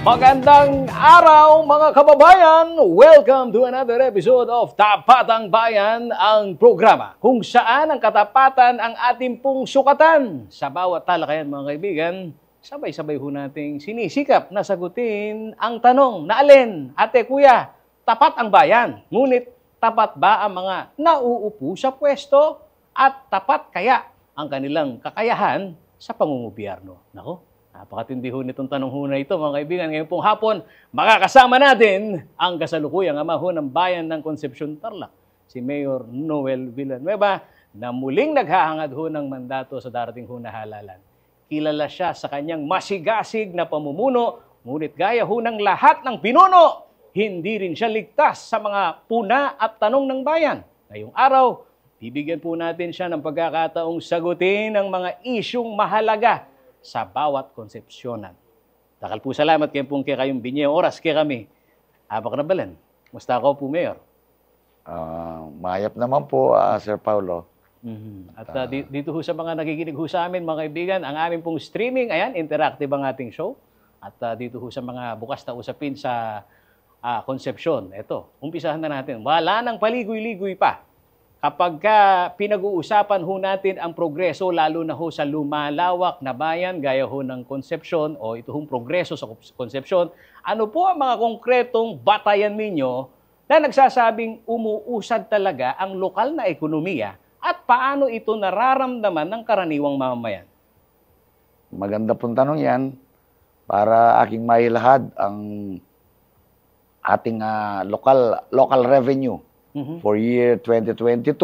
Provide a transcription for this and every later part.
Magandang araw mga kababayan! Welcome to another episode of Tapatang Bayan, ang programa kung saan ang katapatan ang ating pong sukatan. Sa bawat talakayan mga kaibigan, sabay-sabay ho nating sinisikap na sagutin ang tanong na alin, ate kuya, tapat ang bayan. Ngunit tapat ba ang mga nauupo sa pwesto at tapat kaya ang kanilang kakayahan sa pamumugobyerno? Nako, napakatindi ho nitong tanong ho na ito mga kaibigan. Ngayon pong hapon, makakasama natin ang kasalukuyang ama ho ng bayan ng Concepcion Tarlac, si Mayor Noel Villanueva, na muling naghahangad ho ng mandato sa darating ho na halalan. Kilala siya sa kanyang masigasig na pamumuno, ngunit gaya ho ng lahat ng pinuno, hindi rin siya ligtas sa mga puna at tanong ng bayan. Ngayong araw, bibigyan po natin siya ng pagkakataong sagutin ang mga isyung mahalaga sa bawat konsepsyonan. Takal po salamat kayo pong kayong binyang oras kaya kami. Abak na balan. Musta ako po, Mayor? Mayap naman po, Sir Paulo. At dito ho sa mga nakikinig ho sa amin, mga kaibigan, ang aming pong streaming, ayan, interactive ang ating show. At dito ho sa mga bukas na usapin sa konsepsyon. Ito, umpisahan na natin. Wala nang paligoy-ligoy pa. Kapag pinag-uusapan ho natin ang progreso, lalo na ho sa lumalawak na bayan, gaya ho ng Concepcion o ito hong progreso sa Concepcion, ano po ang mga konkretong batayan ninyo na nagsasabing umuusad talaga ang lokal na ekonomiya at paano ito nararamdaman ng karaniwang mamamayan? Maganda pong tanong yan para aking mailahad ang ating local revenue for year 2022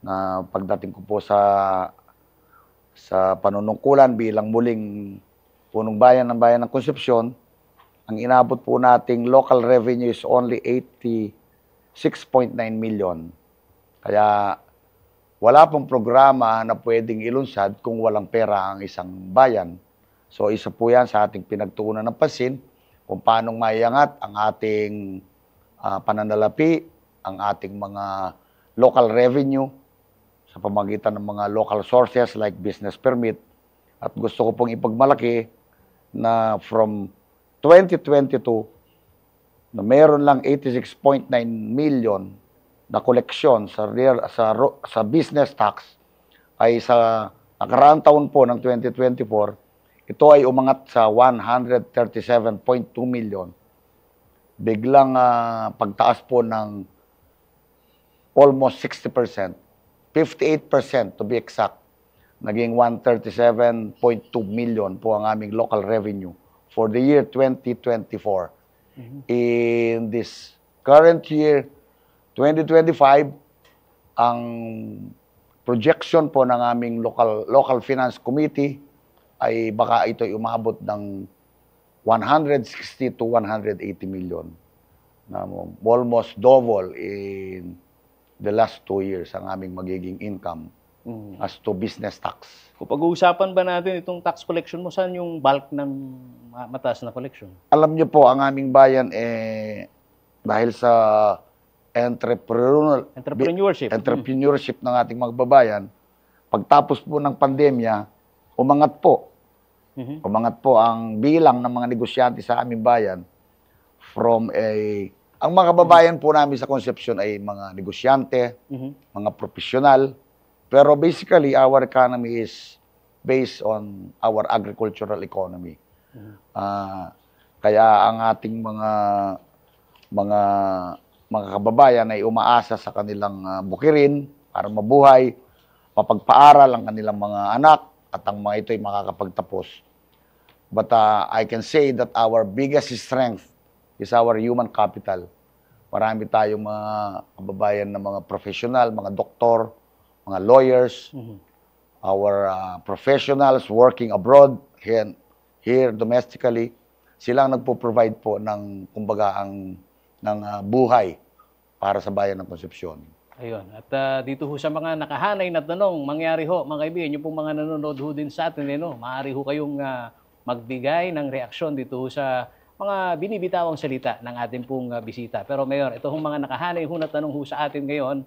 na pagdating ko po sa panunungkulan bilang muling punong bayan ng bayan ng Concepcion, ang inabot po nating local revenue is only 86.9 million. Kaya wala pong programa na pwedeng ilunsad kung walang pera ang isang bayan. So isa po yan sa ating pinagtuunan ng pansin kung paanong maiangat ang ating pananalapi, ang ating mga local revenue sa pamamagitan ng mga local sources like business permit. At gusto ko pong ipagmalaki na from 2022 na mayroon lang 86.9 million na koleksyon sa business tax ay sa nakaraang taon po ng 2024, ito ay umangat sa 137.2 million. Biglang pagtaas po ng almost 60%, 58% to be exact, naging 137.2 million po ang aming local revenue for the year 2024. In this current year, 2025, ang projection po ng aming local finance committee ay baka ito ay umabot ng 160 to 180 million. Na almost double in the last 2 years ang aming magiging income as to business tax. Kung pag-uusapan ba natin itong tax collection mo, saan yung bulk ng mataas na collection? Alam niyo po, ang aming bayan dahil sa entrepreneurship ng ating mga babayan, pagtapos po ng pandemya, umangat po. Umangat po ang bilang ng mga negosyante sa aming bayan from ang mga kababayan po namin sa Concepcion ay mga negosyante, mga profesional. Pero basically, our economy is based on our agricultural economy. Kaya ang ating mga kababayan ay umaasa sa kanilang bukirin para mabuhay, mapagpaaral ang kanilang mga anak, at ang mga ito ay makakapagtapos. But I can say that our biggest strength is our human capital. Marami tayong mga kababayan na mga professional, mga doktor, mga lawyers, our professionals working abroad, here domestically, silang nagpo-provide po ng, kumbaga, ng buhay para sa bayan ng Concepcion. Ayun. At dito ho sa mga nakahanay na tanong, mangyari ho, mga kaibigan, yung pong mga nanonood ho din sa atin, maaari ho kayong magbigay ng reaksyon dito ho sa mga binibitawang salita ng ating pong bisita. Pero Mayor, ito hong mga nakahanay ho na tanong ho sa atin ngayon,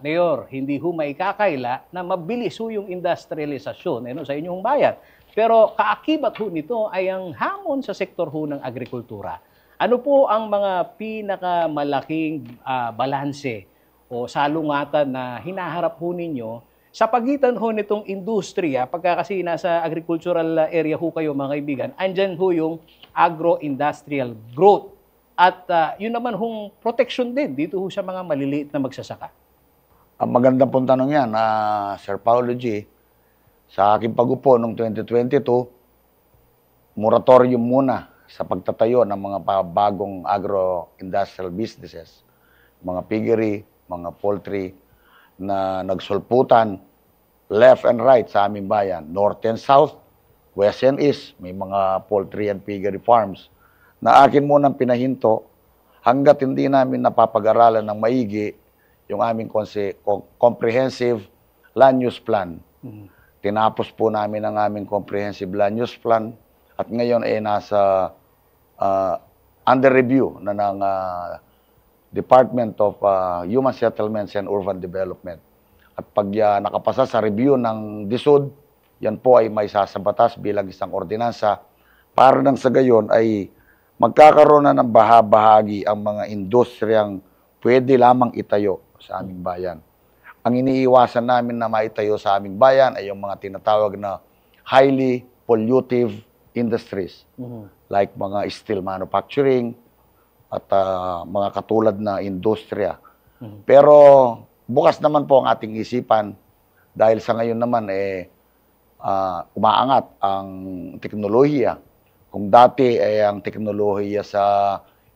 Mayor, hindi ho maikakaila na mabilis ho yung industrialisasyon sa inyong bayan. Pero kaakibat ho nito ay ang hamon sa sektor ho ng agrikultura. Ano po ang mga pinakamalaking balanse o salungatan na hinaharap ho ninyo sa pagitan ho nitong industriya, pagka kasi nasa agricultural area ho kayo mga kaibigan, andyan ho yung agro-industrial growth. At yun naman hong protection din dito ho sa mga maliliit na magsasaka. Ang magandang pong tanong yan, Sir Paulo G. Sa aking pag-upo noong 2022, moratorium muna sa pagtatayo ng mga bagong agro-industrial businesses, mga piggery, mga poultry, na nagsulputan left and right sa aming bayan, north and south, west and east, may mga poultry and piggery farms na akin munang pinahinto hanggat hindi namin napapag-aralan ng maigi yung aming comprehensive land use plan. Tinapos po namin ang aming comprehensive land use plan at ngayon ay nasa under review na ng Department of Human Settlements and Urban Development. At pag nakapasa sa review ng DSUD, yan po ay may sasabatas bilang isang ordinansa para nang sa gayon ay magkakaroon na ng bahagi ang mga industriyang pwede lamang itayo sa aming bayan. Ang iniiwasan namin na maitayo sa aming bayan ay yung mga tinatawag na highly pollutive industries, like mga steel manufacturing, at mga katulad na industriya. Pero bukas naman po ang ating isipan dahil sa ngayon naman umaangat ang teknolohiya. Kung dati ang teknolohiya sa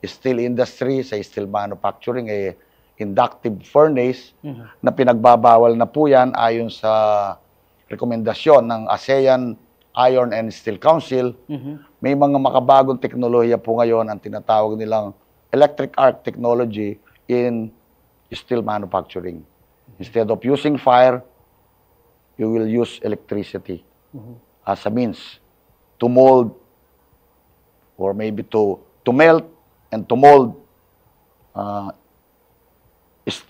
steel industry, sa steel manufacturing inductive furnace na pinagbabawal na po yan ayon sa rekomendasyon ng ASEAN Iron and Steel Council. May mga makabagong teknolohiya po ngayon ang tinatawag nilang electric arc technology in steel manufacturing. Instead of using fire, you will use electricity as a means to mold or maybe to melt and to mold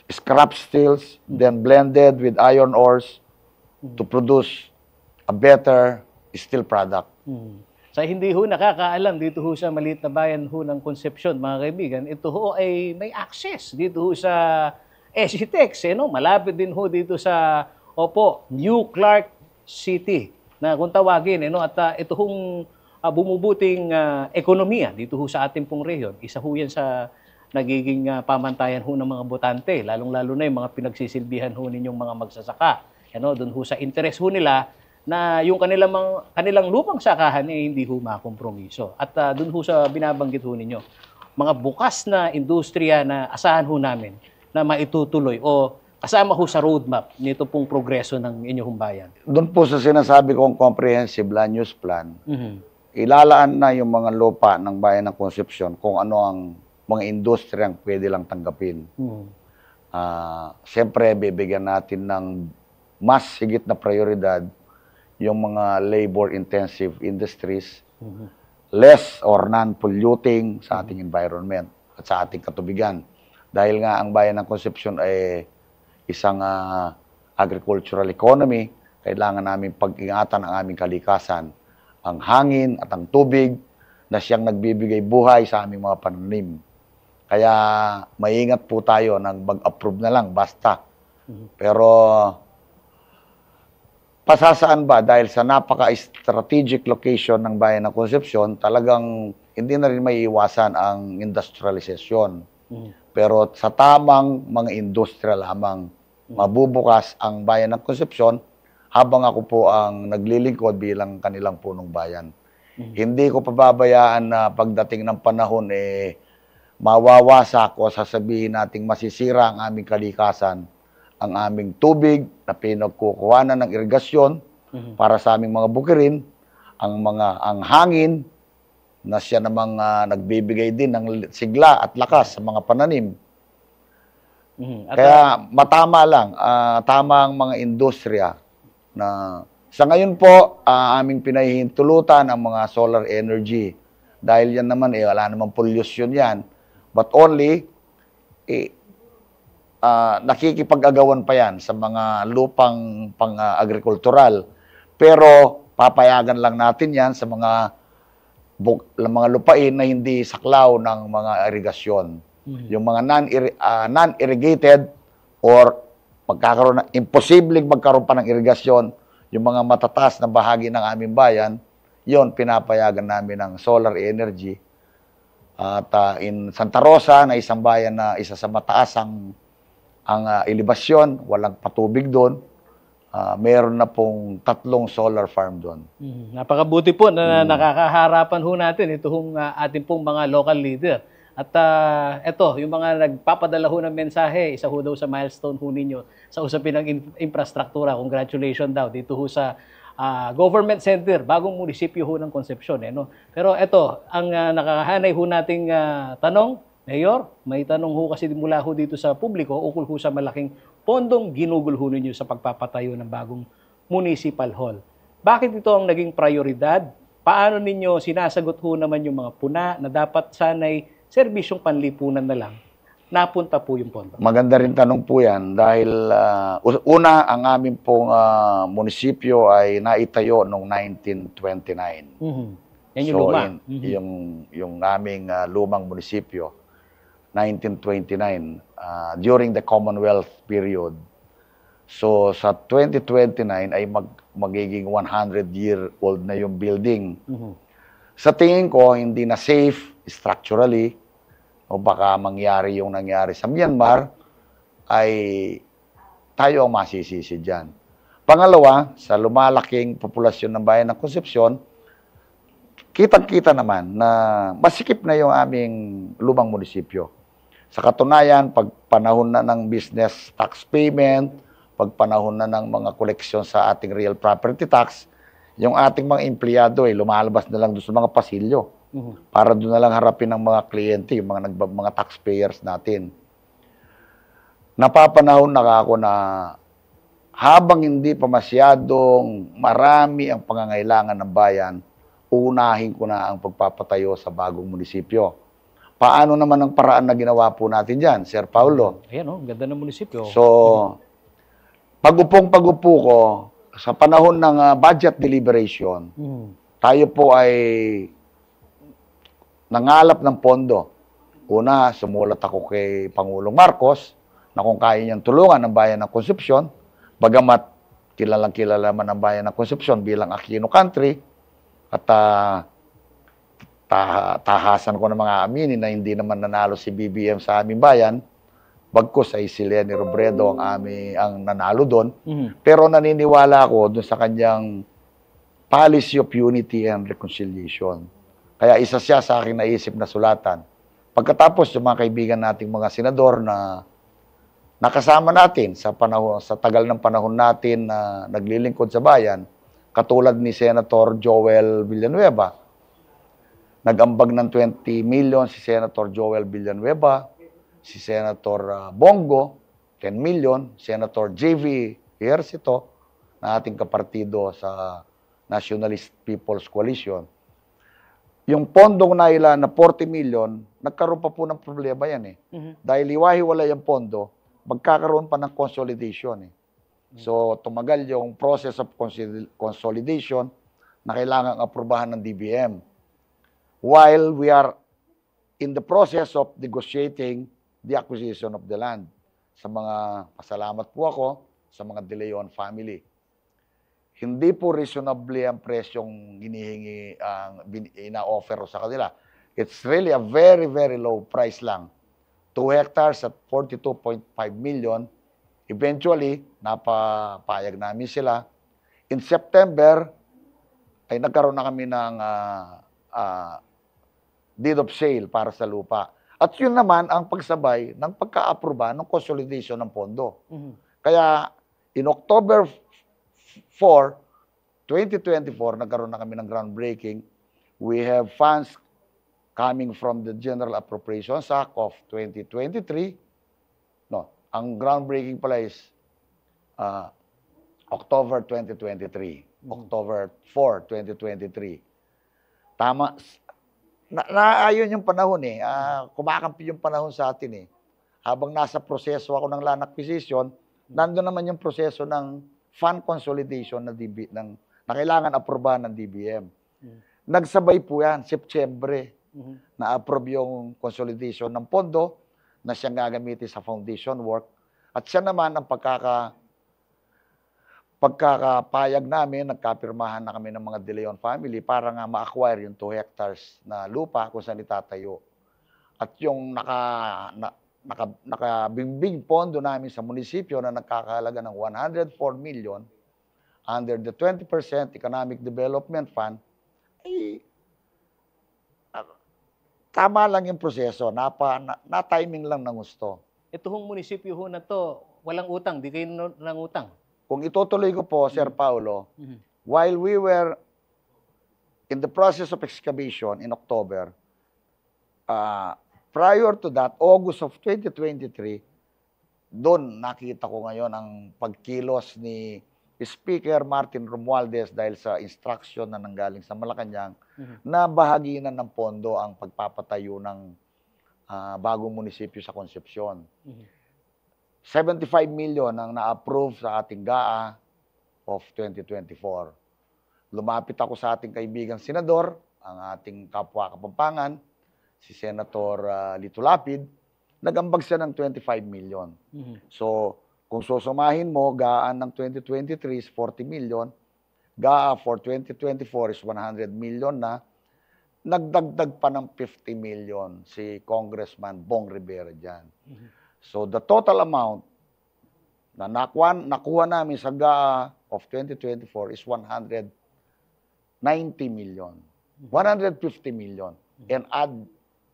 scrap steels, then blended with iron ores to produce a better steel product. Sa hindi ho nakakaalam dito ho sa maliit na bayan ho ng Concepcion, mga kaibigan, ito ho ay may access dito ho sa SCTEX, malapit din ho dito sa New Clark City na kung tawagin, at ito hong bumubuting ekonomiya dito ho sa ating pong rehiyon. Isa ho yan sa nagiging pamantayan ho ng mga botante, lalong-lalo na yung mga pinagsisilbihan ho ninyong mga magsasaka. Doon ho sa interest ho nila na yung kanilang lupang sakahan hindi ho makompromiso. At doon ho sa binabanggit ho ninyo, mga bukas na industriya na asahan ho namin na maitutuloy o kasama ho sa roadmap nito pong progreso ng inyong bayan. Doon po sa sinasabi kong comprehensive land use plan, ilalaan na yung mga lupa ng bayan ng Concepcion kung ano ang mga industriyang pwede lang tanggapin. Siyempre, bibigyan natin ng mas higit na prioridad yung mga labor-intensive industries, less or non-polluting sa ating environment at sa ating katubigan. Dahil nga ang bayan ng Concepcion ay isang agricultural economy, kailangan namin pag-ingatan ang aming kalikasan, ang hangin at ang tubig na siyang nagbibigay buhay sa aming mga pananim. Kaya maingat po tayo ng mag-approve na lang, basta. Pero pasasaan ba dahil sa napaka-strategic location ng bayan ng Concepcion, talagang hindi na rin may iwasan ang industrialization. Pero sa tamang mga industriya lamang, mabubukas ang bayan ng Concepcion habang ako po ang naglilingkod bilang kanilang punong bayan. Hindi ko pababayaan na pagdating ng panahon mawawasak o sasabihin nating masisira ang aming kalikasan, ang aming tubig na pinagkukuhanan ng irigasyon para sa aming mga bukirin, ang hangin na siya namang nagbibigay din ng sigla at lakas sa mga pananim. Kaya matama lang, tama ang mga industriya na sa ngayon po aming pinahihintulutan ang mga solar energy dahil yan naman wala namang pollution yan, but only nakikipag-agawan pa yan sa mga lupang pang-agrikultural. Pero papayagan lang natin yan sa mga lupain na hindi saklaw ng mga irigasyon. Yung mga non-irrigated or imposibleng magkaroon pa ng irigasyon, yung mga matataas na bahagi ng aming bayan, yon pinapayagan namin ng solar energy. At in Santa Rosa, na isang bayan na isa sa mataas ang elevasyon, walang patubig doon, meron na pong 3 solar farm doon. Napakabuti po na nakakaharapan ho natin ito hong ating pong mga local leader. At ito, yung mga nagpapadala ho ng mensahe, isa ho daw sa milestone ho ninyo sa usapin ng infrastruktura. Congratulations daw dito ho sa government center, bagong munisipyo ho ng Concepcion. No? Pero ito, ang nakakahanay ho nating tanong, Mayor, may tanong ho kasi mula ho dito sa publiko ukol ho sa malaking pondong ginugol ho ninyo sa pagpapatayo ng bagong municipal hall. Bakit ito ang naging prioridad? Paano ninyo sinasagot ho naman yung mga puna na dapat sanay serbisyong panlipunan na lang? Napunta po yung pondo. Maganda rin tanong po yan dahil una, ang aming pong munisipyo ay naitayo noong 1929. Yan yung luma. Yung aming lumang munisipyo, 1929, during the Commonwealth period. So, sa 2029 ay magiging 100-year-old na yung building. Sa tingin ko, hindi na safe structurally, o baka mangyari yung nangyari sa Myanmar, ay tayo ang masisisi dyan. Pangalawa, sa lumalaking populasyon ng bayan ng Concepcion, kitang-kita naman na masikip na yung aming lumang munisipyo. Sa katunayan, pag panahon na ng business tax payment, pag panahon na ng mga koleksyon sa ating real property tax, yung ating mga empleyado ay lumalabas na lang doon sa mga pasilyo para doon na lang harapin ng mga kliyente, yung mga taxpayers natin. Napapanahon na ako na habang hindi pa masyadong marami ang pangangailangan ng bayan, uunahin ko na ang pagpapatayo sa bagong munisipyo. Paano naman ang paraan na ginawa po natin dyan, Sir Paulo? Ayan, ganda ng munisipyo. So, pag-upo ko, sa panahon ng budget deliberation, tayo po ay nangalap ng pondo. Una, sumulat ako kay Pangulong Marcos na kung kaya niyang tulungan ang bayan ng Concepcion, bagamat kilalang-kilala man ang bayan ng Concepcion bilang Aquino country, at tahasan ko ng mga aminin na hindi naman nanalo si BBM sa aming bayan, bagkus ay si Leni Robredo ang nanalo doon. Pero naniniwala ako doon sa kanyang policy of unity and reconciliation. Kaya isa siya sa aking naisip na sulatan. Pagkatapos, yung mga kaibigan nating mga senador na nakasama natin sa tagal ng panahon natin na naglilingkod sa bayan, katulad ni Senator Joel Villanueva, nag-ambag ng 20 million si Senator Joel Villanueva, si Senator Bongo, 10 million, Senator JV Ejercito, na ating kapartido sa Nationalist People's Coalition. Yung pondong naila na 40 million, nagkaroon pa po ng problema yan eh. Dahil iwahiwalay ang pondo, magkakaroon pa ng consolidation eh. So, tumagal yung process of consolidation na kailangang aprubahan ng DBM. While we are in the process of negotiating the acquisition of the land. Pasalamat po ako sa mga De Leon family. Hindi po reasonably ang presyong hinihingi, ina-offer sa kanila. It's really a very, very low price lang. 2 hectares at 42.5 million. Eventually, napapayag namin sila. In September, ay nagkaroon na kami ng deed of sale para sa lupa. At yun naman ang pagsabay ng pagka-aproba ng consolidation ng pondo. Kaya in October 4, 2024, nagkaroon na kami ng groundbreaking. We have funds coming from the General Appropriations Act of 2023. No, ang groundbreaking pala is October 2023. October 4, 2023. Tama. Naayon yung panahon eh. Kumakampi yung panahon sa atin eh. Habang nasa proseso ako ng land acquisition, nandun naman yung proseso ng fund consolidation ng na kailangan aprobahan ng DBM. Nagsabay po yan, Setyembre, na-approve yung consolidation ng pondo na siyang gagamitin sa foundation work. At siya naman ang pagkakapayag namin, nagkapirmahan na kami ng mga De Leon family para nga ma-acquire yung 2 hectares na lupa kung saan itatayo. At yung nakabimbing pondo namin sa munisipyo na nagkakahalaga ng 104 million under the 20% Economic Development Fund, ay tama lang yung proseso, na-timing lang ng gusto. Ito hong munisipyo ho na to, walang utang, di kayo nangutang. Kung itutuloy ko po, Sir Paulo, while we were in the process of excavation in October, prior to that, August of 2023, doon nakita ko ngayon ang pagkilos ni Speaker Martin Romualdez dahil sa instruction na nanggaling sa Malacanang na bahaginan ng pondo ang pagpapatayo ng bagong munisipyo sa Concepcion. 75 million ang na-approve sa ating GAA of 2024. Lumapit ako sa ating kaibigang senador, ang ating kapwa Kapampangan, si Senator Lito Lapid, nag-ambag siya ng 25 million. So, kung susumahin mo, GAA ng 2023 is 40 million, GAA for 2024 is 100 million na, nagdagdag pa ng 50 million si Congressman Bong Rivera dyan. So, the total amount na nakuha namin sa GAA of 2024 is 190 million. 150 million. And add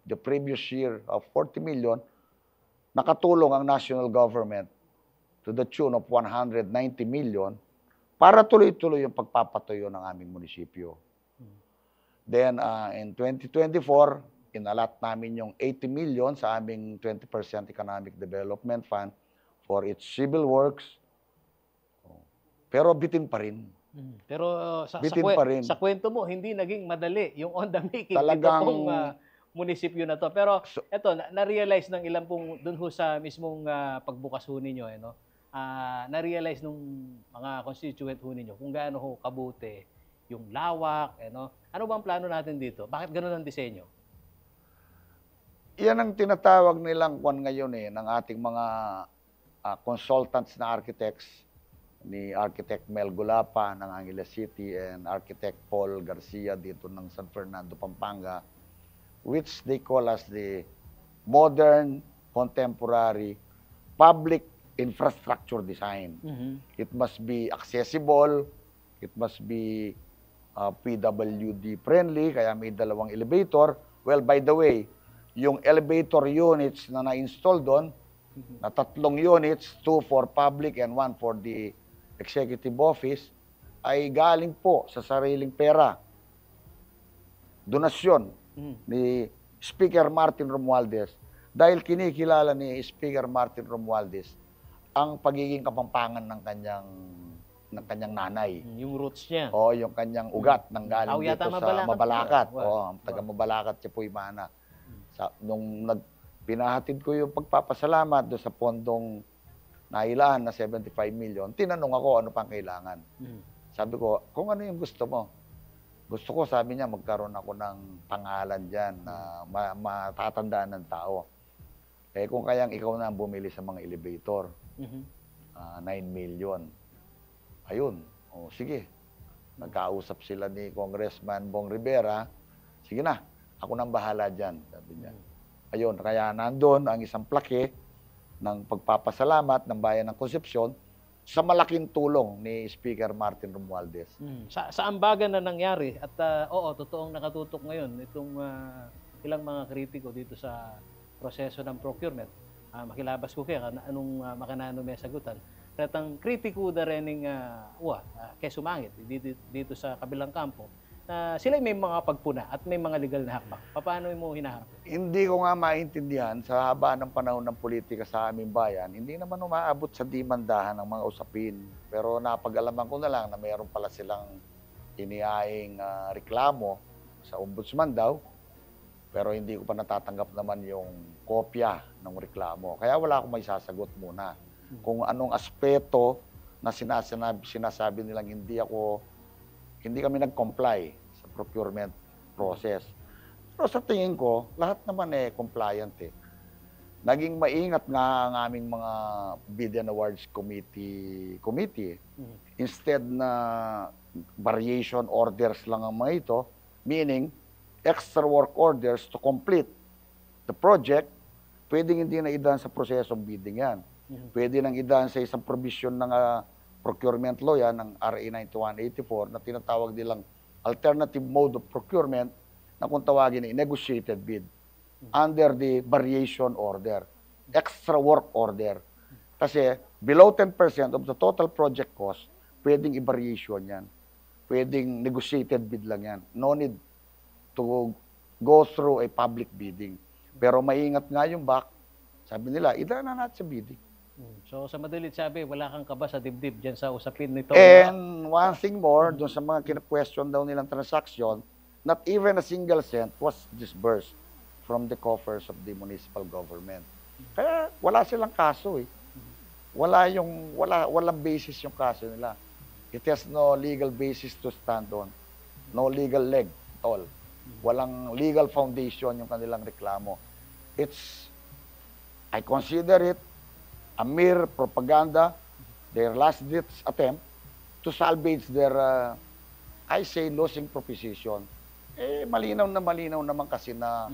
the previous year of 40 million, nakatulong ang national government to the tune of 190 million para tuloy-tuloy yung pagpapatayo ng aming munisipyo. Then, in 2024, inalat namin yung 80 million sa aming 20% Economic Development Fund for its civil works. Pero bitin pa rin. Pero sa kwento mo, hindi naging madali yung on the making Talagang, ito pong munisipyo na to. Pero eto, na-realize ng ilan pong dun ho sa mismong pagbukas ho ninyo, na-realize nung mga constituent ho ninyo kung gaano ho kabuti yung lawak, ano bang plano natin dito? Bakit ganun ang disenyo? Yan ang tinatawag nilang kwan ngayon ng ating mga consultants na architects, ni Architect Mel Gulapa ng Angeles City and Architect Paul Garcia dito ng San Fernando, Pampanga, which they call as the modern, contemporary, public infrastructure design. It must be accessible, it must be PWD friendly, kaya may 2 elevator. Well, by the way, yung elevator units na na-install doon, na 3 units, 2 for public and 1 for the executive office, ay galing po sa sariling pera. Donasyon ni Speaker Martin Romualdez. Dahil kinikilala ni Speaker Martin Romualdez ang pagiging kapampangan ng kanyang nanay. Yung roots niya. O, yung kanyang ugat nang galing dito sa Mabalacat. O, taga Mabalacat si Puy Mana. Nung pinahatid ko yung pagpapasalamat doon sa pondong nailaan na 75 million, tinanong ako ano pang kailangan. Sabi ko, kung ano yung gusto mo. Gusto ko, sabi niya, magkaroon ako ng pangalan dyan na matatandaan ng tao. Kung kayang ikaw na bumili sa mga elevator, 9 million. Ayun, sige. Nagkausap sila ni Congressman Bong Rivera, sige na, ako nang bahala dyan, sabi niya. Ayun, kaya nandun ang isang plaque ng pagpapasalamat ng Bayan ng Concepcion sa malaking tulong ni Speaker Martin Romualdez. Sa ambagan na nangyari, at totoong nakatutok ngayon itong ilang mga kritiko dito sa proseso ng procurement. Makilabas ko kaya anong makanano may sagutan. Katang kritiko da rening kay sumangit dito sa kabilang kampo. Sila may mga pagpuna at may mga legal na hakbang. Paano mo hinaharap? Hindi ko nga maintindihan sa haba ng panahon ng politika sa aming bayan, hindi naman umaabot sa dimandahan ng mga usapin. Pero napag-alaman ko na lang na mayroon pala silang inihaing reklamo sa ombudsman daw. Pero hindi ko pa natatanggap naman yung kopya ng reklamo. Kaya wala akong may sasagot muna. Kung anong aspeto na sinasabi nilang hindi ako hindi kami nag-comply sa procurement process. Pero sa tingin ko, lahat naman compliant Naging maingat nga ang aming mga Bid and Awards Committee. Instead na variation orders lang ang mga ito, meaning extra work orders to complete the project, pwedeng hindi na idaan sa prosesong bidding yan. Pwede nang idaan sa isang provision ng procurement law yan, ng RA 9184, na tinatawag nilang alternative mode of procurement, na kung tawagin ay negotiated bid under the variation order, extra work order. Kasi below 10% of the total project cost, pwedeng i-variation yan. Pwedeng negotiated bid lang yan. No need to go through a public bidding. Pero maingat nga yung back, sabi nila, idaan na natin sa bidding. So sa madalit sabi, wala kang kaba sa dibdib dyan sa usapin nito. And one thing more, dun sa mga kina-question daw nilang transaction, not even a single cent was disbursed from the coffers of the municipal government. Kaya wala silang kaso walang basis yung kaso nila. It has no legal basis to stand on. No legal leg at all. Walang legal foundation yung kanilang reklamo. I consider it a mere propaganda, their last-ditch attempt to salvage their, I say, losing proposition. Malinaw naman kasi na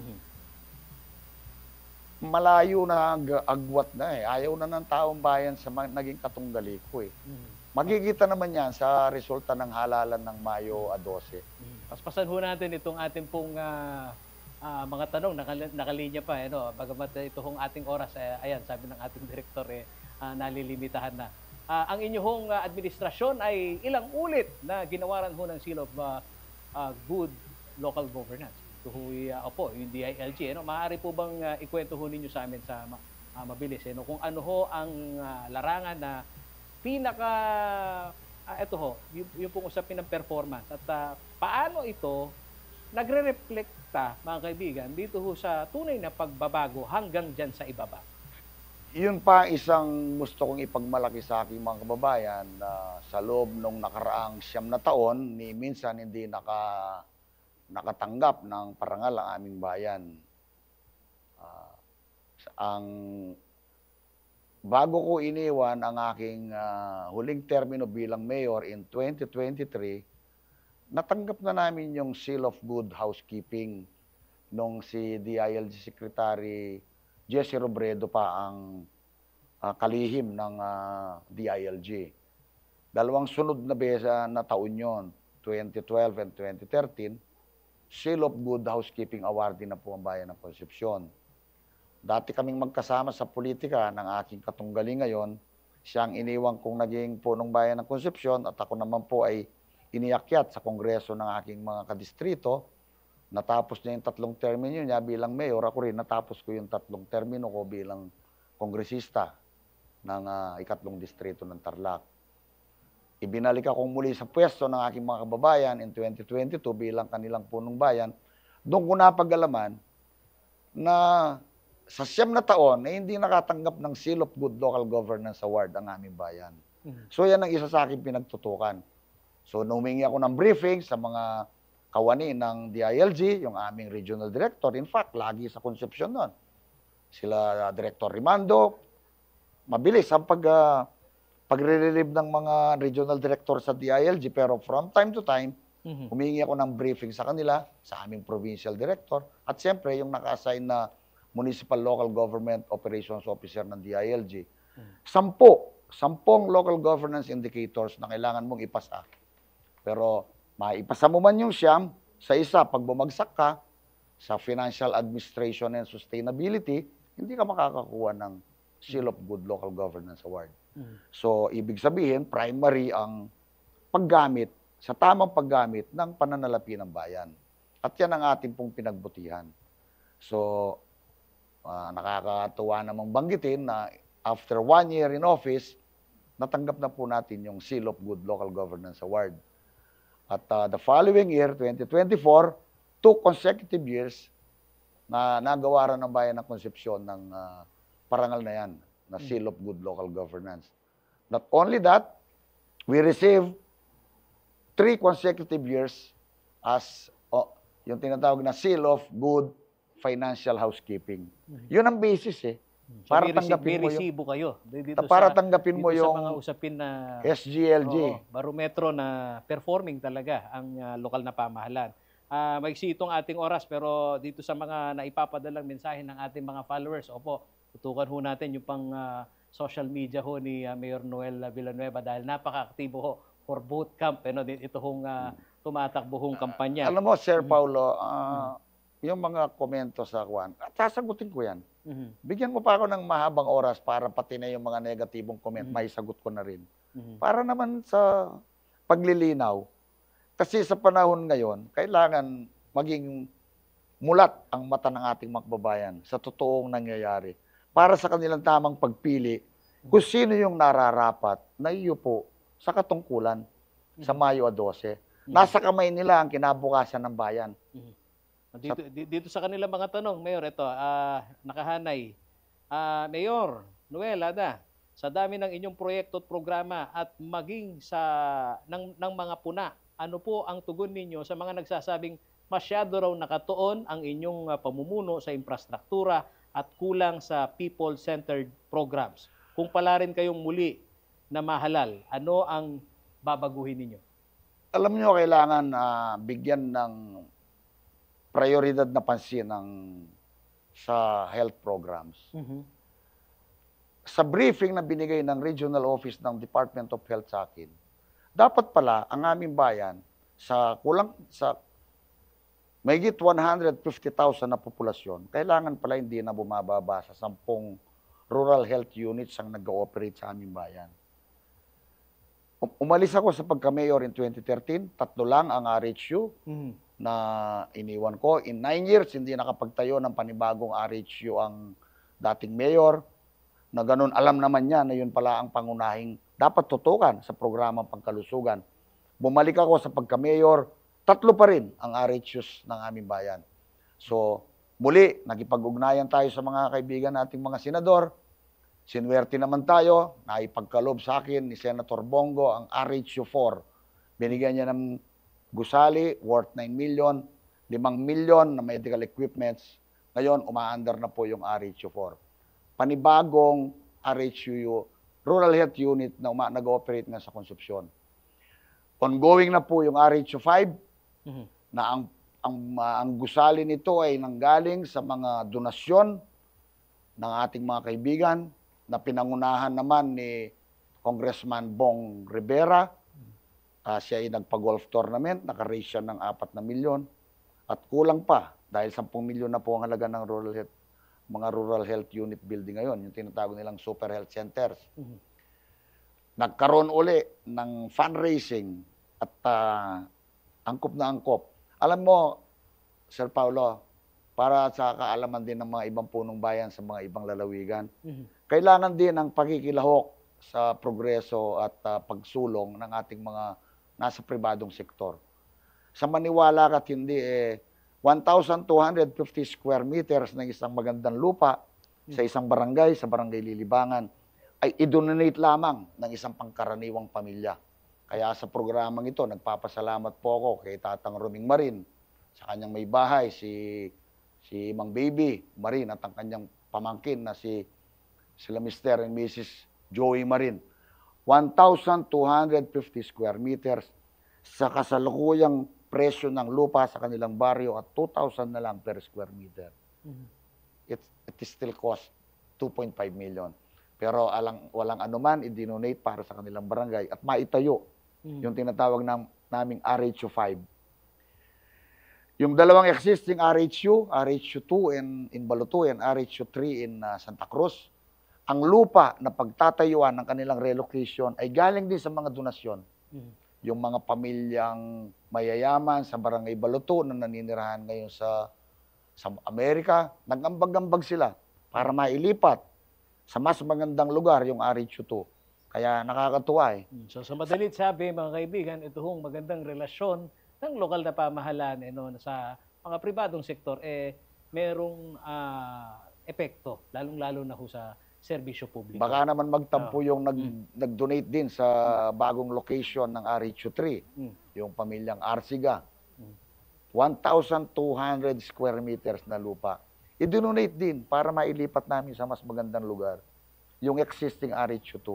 malayo na agwat na Ayaw na ng taong bayan sa naging katunggaliko Magigita naman yan sa resulta ng halalan ng Mayo 12. Paspasan ho natin itong ating pong mga tanong, nakalinya pa. Bagamat ito hong ating oras, ayan, sabi ng ating direktor, nalilimitahan na. Ang inyong administrasyon ay ilang ulit na ginawaran ho ng Seal of Good Local Governance. Ito ho, yung DILG. Maaari po bang ikwento ho ninyo sa amin sa mabilis? Kung ano ho ang larangan na pinaka, ito ho, yung pong usapin ng performance at paano ito nagre-reflecta, mga kaibigan, dito ho sa tunay na pagbabago hanggang dyan sa ibaba. Yun pa isang gusto kong ipagmalaki sa aking mga kababayan na sa loob ng nakaraang 9 na taon, minsan hindi nakatanggap ng parangal ang aming bayan. Bago ko iniwan ang aking huling termino bilang mayor in 2023, natanggap na namin yung Seal of Good Housekeeping nung si DILG Secretary Jesse Robredo pa ang kalihim ng DILG. Dalawang sunod na na taon yon, 2012 and 2013, Seal of Good Housekeeping Award din na po ang bayan ng Concepcion. Dati kaming magkasama sa politika ng aking katunggali ngayon. Siyang iniwang kong naging punong bayan ng Concepcion at ako naman po ay iniakyat sa kongreso ng aking mga kadistrito. Natapos niya yung 3 termino niya bilang mayor. Ako rin natapos ko yung 3 termino ko bilang kongresista ng 3 distrito ng Tarlac. Ibinalik ako muli sa pwesto ng aking mga kababayan in 2022 bilang kanilang punong bayan. Doon ko napag-alaman na sa 9 na taon hindi nakatanggap ng Seal of Good Local Governance Award ang aming bayan. So yan ang isa sa aking pinagtutukan. So humingi ako ng briefing sa mga kawani ng DILG, yung aming regional director. In fact, lagi sa Concepcion nun. Sila Director Rimando, mabilis ang pagre-relieve ng mga regional director sa DILG, pero from time to time, humingi ako ng briefing sa kanila, sa aming provincial director, at siyempre yung naka-assign na Municipal Local Government Operations Officer ng DILG. 10 local governance indicators na kailangan mong ipasa. Pero maipasa mo man yung 9, sa isa, pag bumagsak ka sa Financial Administration and Sustainability, hindi ka makakakuha ng Seal of Good Local Governance Award. So, ibig sabihin, primary ang paggamit, sa tamang paggamit ng pananalapi ng bayan. At yan ang ating pong pinagbutihan. So, nakakatuwa namang banggitin na after 1 year in office, natanggap na po natin yung Seal of Good Local Governance Award. At the following year, 2024, 2 consecutive years na nagawaran ng bayan ng Concepcion ng parangal na yan, na Seal of Good Local Governance. Not only that, we receive 3 consecutive years as yung tinatawag na seal of good financial housekeeping. Yun ang basis eh. So, Para tanggapin mo yung resibo kayo. Dito para tanggapin mo dito sa yung mga usapin na SGLG. barometro na performing talaga ang lokal na pamahalaan. Maiksi itong ating oras pero dito sa mga naipapadalang mensahe ng ating mga followers, opo, tutukan ho natin yung pang social media ho ni Mayor Noel Villanueva dahil napaka-aktibo ho for boot camp. Ito hong tumatakbo hong kampanya. Alam mo, Sir Paulo, yung mga komento sa kwan, at sasagutin ko yan. Bigyan mo pa ako ng mahabang oras para pati na yung mga negatibong comment, may sagot ko na rin. Para naman sa paglilinaw. Kasi sa panahon ngayon, kailangan maging mulat ang mata ng ating mga kababayan sa totoong nangyayari. Para sa kanilang tamang pagpili kung sino yung nararapat na iupo sa katungkulan sa Mayo 12. Nasa kamay nila ang kinabukasan ng bayan. Dito sa kanilang mga tanong, Mayor, ito, nakahanay. Mayor Noel, sa dami ng inyong proyekto at programa at maging ng mga puna, ano po ang tugon ninyo sa mga nagsasabing masyado raw nakatuon ang inyong pamumuno sa infrastruktura at kulang sa people-centered programs? Kung pala rin kayong muli na mahalal, ano ang babaguhin ninyo? Alam nyo, kailangan bigyan ng prioridad na pansin sa health programs. Sa briefing na binigay ng Regional Office ng Department of Health sa akin, dapat pala ang aming bayan sa mahigit 150,000 na populasyon, kailangan pala hindi na bumababa sa 10 rural health units ang nag-ooperate sa aming bayan. Umalis ako sa pagka-mayor in 2013, 3 lang ang RHU na iniwan ko. In 9 years, hindi nakapagtayo ng panibagong RHU ang dating mayor. Na ganun, alam naman niya na yun pala ang pangunahing dapat tutukan sa programang pangkalusugan. Bumalik ako sa pagka-mayor, 3 pa rin ang RHUs ng aming bayan. So, muli, nakipag-ugnayan tayo sa mga kaibigan nating mga senador. Sinuwerte naman tayo, naipagkalob sa akin ni Senator Bongo ang RHU 4. Binigyan niya ng gusali, worth 9 million, 5 million na medical equipments. Ngayon, umaandar na po yung RHU 4. Panibagong RHU, Rural Health Unit na nag-ooperate nga sa konsumsyon. Ongoing na po yung RHU 5 na ang gusali nito ay nanggaling sa mga donasyon ng ating mga kaibigan na pinangunahan naman ni Congressman Bong Rivera. Siya ay nagpa-golf tournament, naka-raise siya ng 4 na milyon. At kulang pa, dahil 10 milyon na po ang halaga ng mga rural health unit building ngayon, yung tinatawag nilang super health centers. Nagkaroon uli ng fundraising at angkop na angkop. Alam mo, Sir Paulo, para sa kaalaman din ng mga ibang punong bayan sa mga ibang lalawigan, kailangan din ang pagkikilahok sa progreso at pagsulong ng ating mga nasa pribadong sektor. Sa maniwala ka't hindi, 1,250 square meters ng isang magandang lupa sa isang barangay, sa Barangay Lilibangan, ay idonate lamang ng isang pangkaraniwang pamilya. Kaya sa programang ito, nagpapasalamat po ako kay Tatang Roming Marin, sa kanyang may bahay, si Mang Baby Marin at ang kanyang pamangkin na sila Mr. and Mrs. Joey Marin. 1,250 square meters sa kasalukuyang presyo ng lupa sa kanilang baryo at 2,000 na lang per square meter. It still cost 2.5 million. Pero walang anuman, i-donate para sa kanilang barangay at maitayo yung tinatawag naming RHU 5. Yung dalawang existing RHU, RHU 2 in Balutuyan, RHU 3 in Santa Cruz, ang lupa na pagtatayuan ng kanilang relocation ay galing din sa mga donasyon. Yung mga pamilyang mayayaman sa Barangay Baluto na naninirahan ngayon sa Amerika, nag-ambag-ambag sila para mailipat sa mas magandang lugar yung RHU 2. Kaya nakakatuwa eh. So sa madalit sabi, mga kaibigan, ito hong magandang relasyon ng lokal na pamahalaan sa mga pribadong sektor, merong epekto, lalong-lalo na sa serbisyo publiko. Baka naman magtampo yung nag-donate din sa bagong location ng RHU 3. yung pamilyang Arsiga. 1,200 square meters na lupa. I-donate din para mailipat namin sa mas magandang lugar. Yung existing RH2.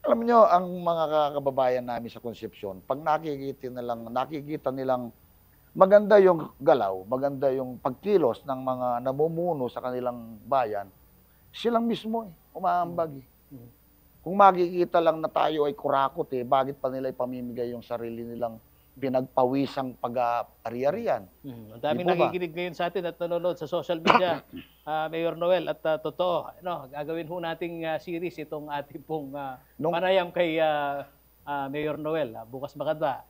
Alam nyo, ang mga kababayan namin sa Concepcion, pag nakikita nilang maganda yung galaw, maganda yung pagkilos ng mga namumuno sa kanilang bayan, silang mismo umaambag. Kung makikita lang na tayo ay kurakot bakit pa nila ipamimigay yung sarili nilang pinagpawisang pag-ari-arian? Ang daming nakikinig ngayon sa atin at nanonood sa social media, Mayor Noel, at totoo, gagawin ho nating series itong ating pong panayam kay Mayor Noel. Bukas maganda,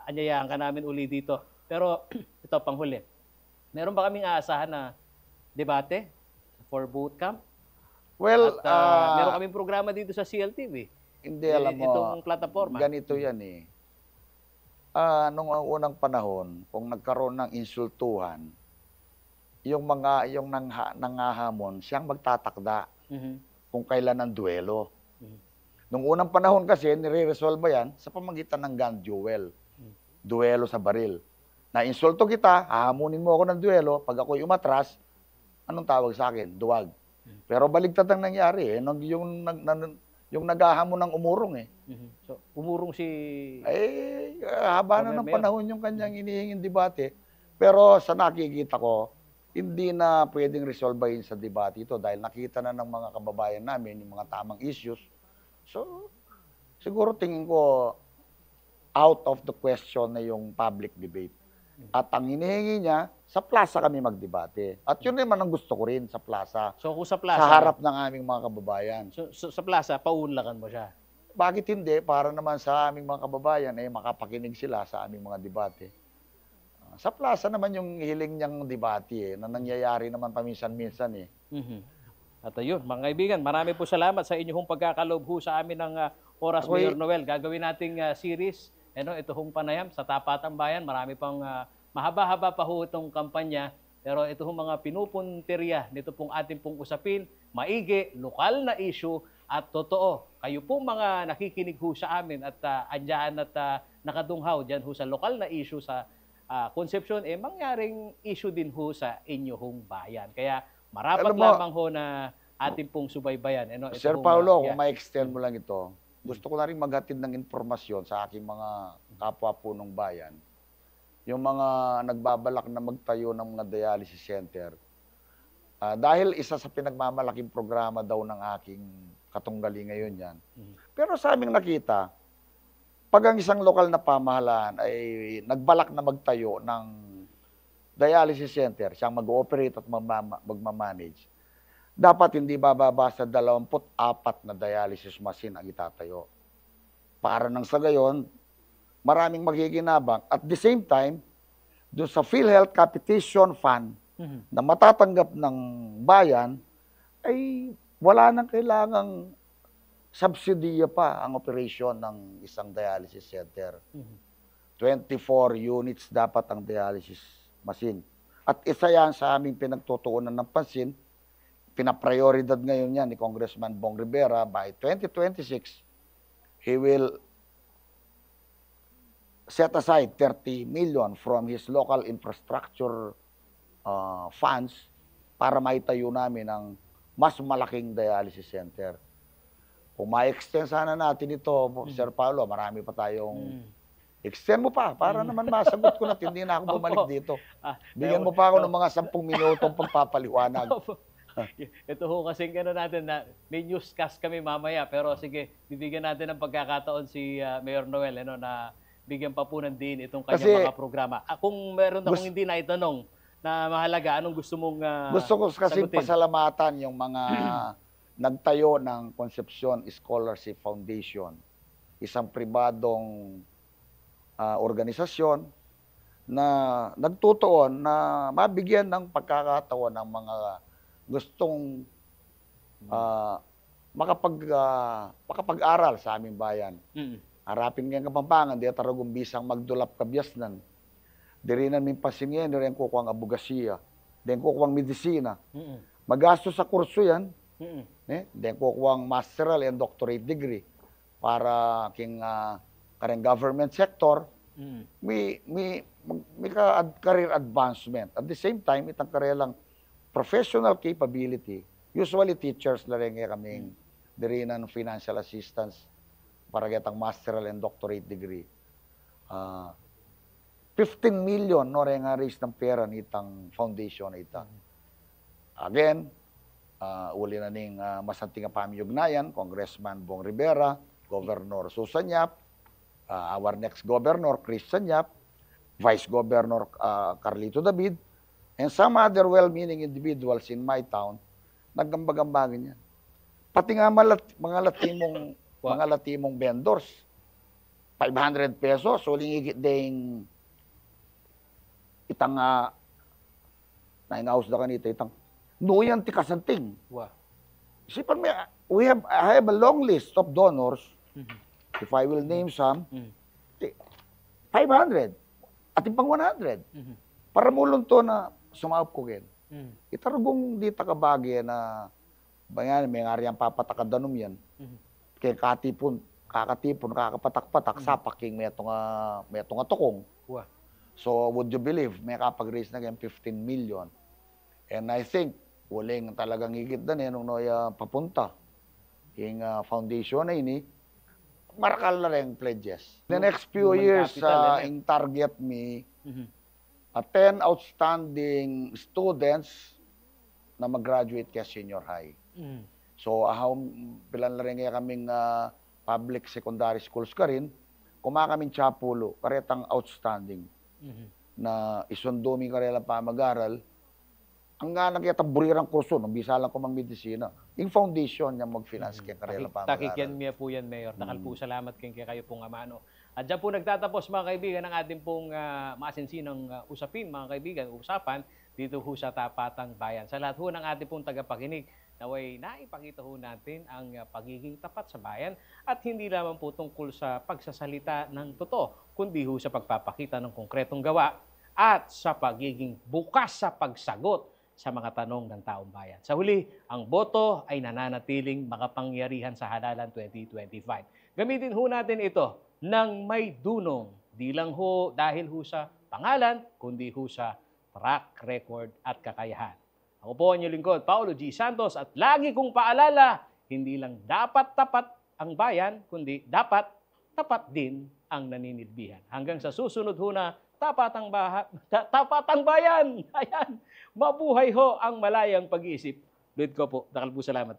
anyayahan ka namin uli dito. Pero ito, panghuli. Meron ba kaming aasahan na debate for bootcamp? Well, At meron kaming programa dito sa CLTV. Hindi, alam mo, itong plataforma. Ganito yan nung unang panahon, kung nagkaroon ng insultuhan, yung nangahamon, siyang magtatakda kung kailan ang duelo. Nung unang panahon kasi, nire-resolve yan sa pamagitan ng gun duel. Duelo sa baril. Na-insulto kita, hahamunin mo ako ng duelo, pag ako'y umatras, anong tawag sa akin? Duwag. Pero baligtad ang nangyari yung naghahamon ng umurong So, umurong si... Haba na ng panahon yung kanyang inihinging debate. Pero sa nakikita ko, hindi na pwedeng resolvehin sa debate ito dahil nakita na ng mga kababayan namin yung mga tamang issues. So, siguro tingin ko out of the question na yung public debate. At ang hinihingi niya, sa plaza kami magdebate. At yun naman ang gusto ko rin sa plaza. So kung sa plaza, sa harap ng aming mga kababayan. So, sa plaza, paunlakan mo siya? Bakit hindi? Para naman sa aming mga kababayan, makapakinig sila sa aming mga debate. Sa plaza naman yung hiling niyang debate na nangyayari naman paminsan-minsan At ayun, mga kaibigan, marami po salamat sa inyong pagkakaloob ho sa amin ng Oras Mayor Noel. Gagawin nating series. Ito hong panayam sa Tapatang Bayan. Marami pang mahaba-haba pa ho itong kampanya. Pero ito hong mga pinupuntirya nito pong ating pong usapin, maigi, lokal na issue at totoo. Kayo pong mga nakikinig ho sa amin at andyan at nakadunghaw dyan ho sa lokal na issue sa Concepcion, mangyaring issue din ho sa inyong bayan. Kaya marapat lamang ho na ating pong subaybayan. Sir Paulo, kung ma-extend mo lang ito, gusto ko na rin maghatid ng informasyon sa aking mga kapwa punong bayan. Yung mga nagbabalak na magtayo ng mga dialysis center. Dahil isa sa pinagmamalaking programa daw ng aking katunggali ngayon yan. Pero sa aming nakita, pag ang isang lokal na pamahalaan ay nagbalak na magtayo ng dialysis center, siyang mag-ooperate at magmamanage, dapat hindi bababa sa 24 na dialysis machine ang itatayo. Para nang sa gayon, maraming magiginabang. At the same time, doon sa PhilHealth Capitation Fund na matatanggap ng bayan, ay wala nang kailangang subsidiya pa ang operation ng isang dialysis center. 24 units dapat ang dialysis machine. At isa yan sa aming pinagtutuunan ng pansin, pinaprioridad ngayon yan ni Congressman Bong Rivera. By 2026, he will set aside 30 million from his local infrastructure funds para maitayo namin ang mas malaking dialysis center. Kung ma-extend sana natin ito, Sir Paulo, marami pa tayong extend mo pa para naman masagot ko na hindi na ako bumalik dito. Bigyan mo pa ako ng mga 10 minutong pagpapaliwanag. Ito ho kasing natin na may newscast kami mamaya, pero sige, bibigyan natin ng pagkakataon si Mayor Noel na bigyan pa po ng din itong kanyang mga programa. Kung meron akong hindi na itanong na mahalaga, anong gusto mong gusto ko kasi sagutin? Pasalamatan yung mga nagtayo ng Concepcion Scholarship Foundation, isang pribadong organisasyon na nagtutuon na mabigyan ng pagkakataon ng mga gustong makapag-aral sa aming bayan. Harapin nga Kapampangan, di taragong bisang magdulap kabyasnan. Dirinan min pasingyen, dirin kukuang abogasiya, din kukuang medisina. Magastos sa kurso yan, din kukuang masteral and doctorate degree para king kareng government sector, Mm. may career advancement. At the same time, itang lang professional capability. Usually, teachers na rin kaming diri ng financial assistance para getang masteral and doctorate degree. 15 million no rin nga raise ng pera nitang foundation na ita. Again, uli na ning masanting nga pamiyugnayan, Congressman Bong Rivera, Governor Susan Yap, our next Governor, Christian Yap, Vice Governor Carlito David, and some other well-meaning individuals in my town, naggambag-ambagan yan. Pati nga mga latimong vendors, 500 pesos, suling higit din itang naingaus na kanita, itang nuyan ti kasanting. Wow. Sipan may, I have a long list of donors, if I will name some, 500, at pang 100. Para mulong to na sumaup ko gen. Itarugong di takabagi na bayan may ngari ang papatakadanom yan. Kaya kakatipon, kakapatak-patak, sapaking may itong tukong. Wow. So, would you believe, may kapag-raise na 15 million. And I think, waling talagang higit na nung papunta. Yung foundation na ini, marakal na rin pledges. The next few years, in target me, 10 outstanding students na mag-graduate kaya senior high. So, pilan na rin kaming public secondary schools ka rin, kumakaming Chapulo, karetang outstanding na isunduming karelang pamag-aral, ang nga nagyatang burirang kurso, nung bisa lang ko mang medisina, yung foundation niya mag-finance kaya karelang pamag-aral. Takikyan niya po yan, Mayor. Takal po salamat kayo pong amano. At dyan po nagtatapos, mga kaibigan, ang ating pong masinsinang usapin, mga kaibigan, usapan dito ho sa Tapatang Bayan. Sa lahat ho ng ating pong tagapakinig, naway naipakita ho natin ang pagiging tapat sa bayan at hindi lamang po tungkol sa pagsasalita ng totoo, kundi ho sa pagpapakita ng konkretong gawa at sa pagiging bukas sa pagsagot sa mga tanong ng taong bayan. Sa huli, ang boto ay nananatiling makapangyarihan sa halalan 2025. Gamitin ho natin ito ng may dunong, di lang ho dahil ho sa pangalan, kundi ho sa track record at kakayahan. Ako po ang inyong lingkod, Paulo G. Santos, at lagi kong paalala, hindi lang dapat tapat ang bayan, kundi dapat tapat din ang naninilbihan. Hanggang sa susunod ho na Tapatang Bayan. Ayan, mabuhay ho ang malayang pag-iisip. Luit ko po, dakal po salamat.